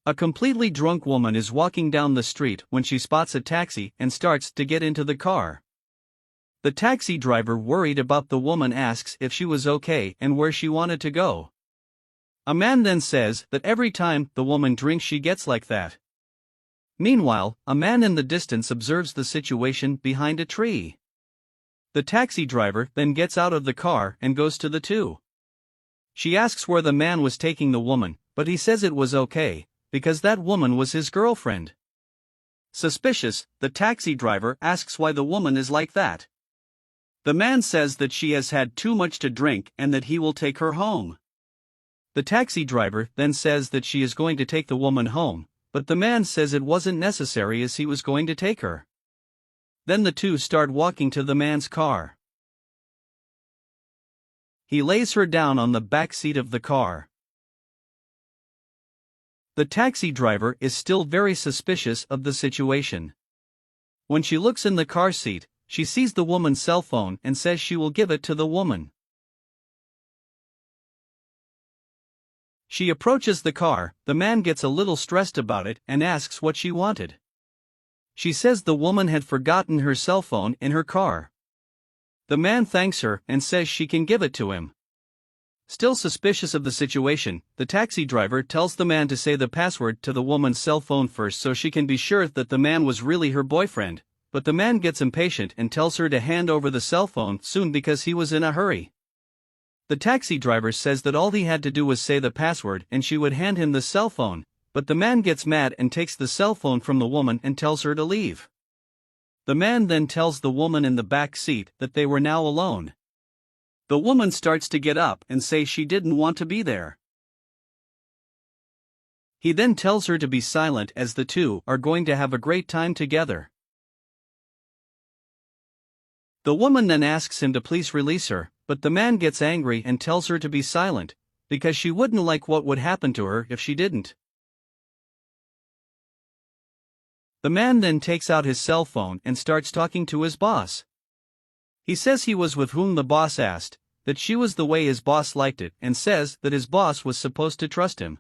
A completely drunk woman is walking down the street when she spots a taxi and starts to get into the car. The taxi driver, worried about the woman, asks if she was okay and where she wanted to go. A man then says that every time the woman drinks she gets like that. Meanwhile, a man in the distance observes the situation behind a tree. The taxi driver then gets out of the car and goes to the two. She asks where the man was taking the woman, but he says it was okay, because that woman was his girlfriend. Suspicious, the taxi driver asks why the woman is like that. The man says that she has had too much to drink and that he will take her home. The taxi driver then says that she is going to take the woman home, but the man says it wasn't necessary as he was going to take her. Then the two start walking to the man's car. He lays her down on the back seat of the car. The taxi driver is still very suspicious of the situation. When she looks in the car seat, she sees the woman's cell phone and says she will give it to the woman. She approaches the car. The man gets a little stressed about it and asks what she wanted. She says the woman had forgotten her cell phone in her car. The man thanks her and says she can give it to him. Still suspicious of the situation, the taxi driver tells the man to say the password to the woman's cell phone first so she can be sure that the man was really her boyfriend, but the man gets impatient and tells her to hand over the cell phone soon because he was in a hurry. The taxi driver says that all he had to do was say the password and she would hand him the cell phone, but the man gets mad and takes the cell phone from the woman and tells her to leave. The man then tells the woman in the back seat that they were now alone. The woman starts to get up and say she didn't want to be there. He then tells her to be silent as the two are going to have a great time together. The woman then asks him to please release her, but the man gets angry and tells her to be silent, because she wouldn't like what would happen to her if she didn't. The man then takes out his cell phone and starts talking to his boss. He says he was with whom the boss asked, that she was the way his boss liked it, and says that his boss was supposed to trust him.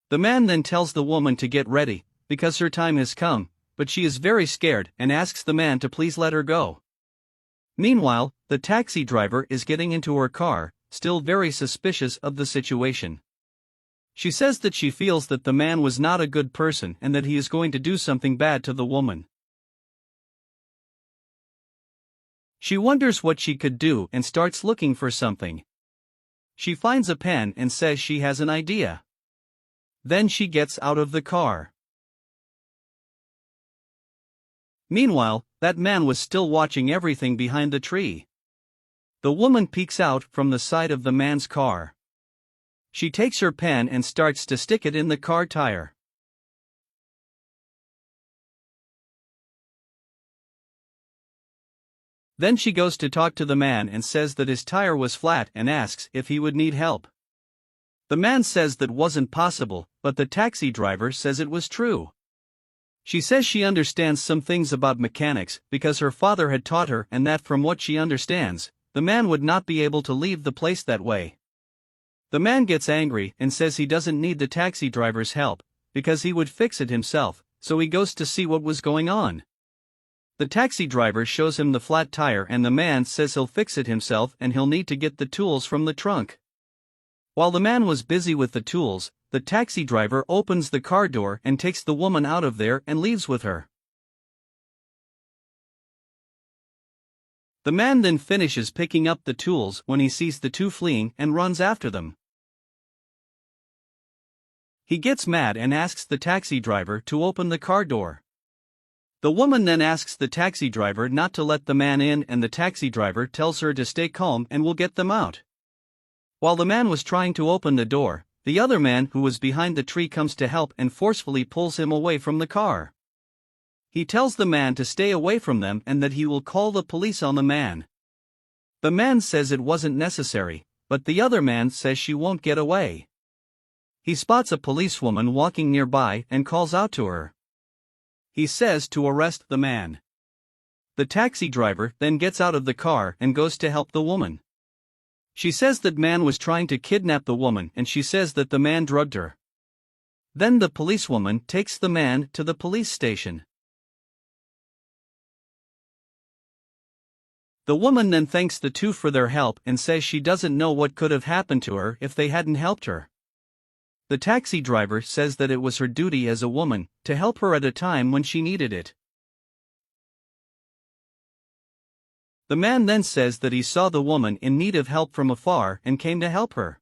The man then tells the woman to get ready, because her time has come, but she is very scared and asks the man to please let her go. Meanwhile, the taxi driver is getting into her car, still very suspicious of the situation. She says that she feels that the man was not a good person and that he is going to do something bad to the woman. She wonders what she could do and starts looking for something. She finds a pen and says she has an idea. Then she gets out of the car. Meanwhile, that man was still watching everything behind the tree. The woman peeks out from the side of the man's car. She takes her pen and starts to stick it in the car tire. Then she goes to talk to the man and says that his tire was flat and asks if he would need help. The man says that wasn't possible, but the taxi driver says it was true. She says she understands some things about mechanics because her father had taught her and that from what she understands, the man would not be able to leave the place that way. The man gets angry and says he doesn't need the taxi driver's help, because he would fix it himself, so he goes to see what was going on. The taxi driver shows him the flat tire and the man says he'll fix it himself and he'll need to get the tools from the trunk. While the man was busy with the tools, the taxi driver opens the car door and takes the woman out of there and leaves with her. The man then finishes picking up the tools when he sees the two fleeing and runs after them. He gets mad and asks the taxi driver to open the car door. The woman then asks the taxi driver not to let the man in and the taxi driver tells her to stay calm and will get them out. While the man was trying to open the door, the other man who was behind the tree comes to help and forcefully pulls him away from the car. He tells the man to stay away from them and that he will call the police on the man. The man says it wasn't necessary, but the other man says she won't get away. He spots a policewoman walking nearby and calls out to her. He says to arrest the man. The taxi driver then gets out of the car and goes to help the woman. She says that man was trying to kidnap the woman and she says that the man drugged her. Then the policewoman takes the man to the police station. The woman then thanks the two for their help and says she doesn't know what could have happened to her if they hadn't helped her. The taxi driver says that it was her duty as a woman to help her at a time when she needed it. The man then says that he saw the woman in need of help from afar and came to help her.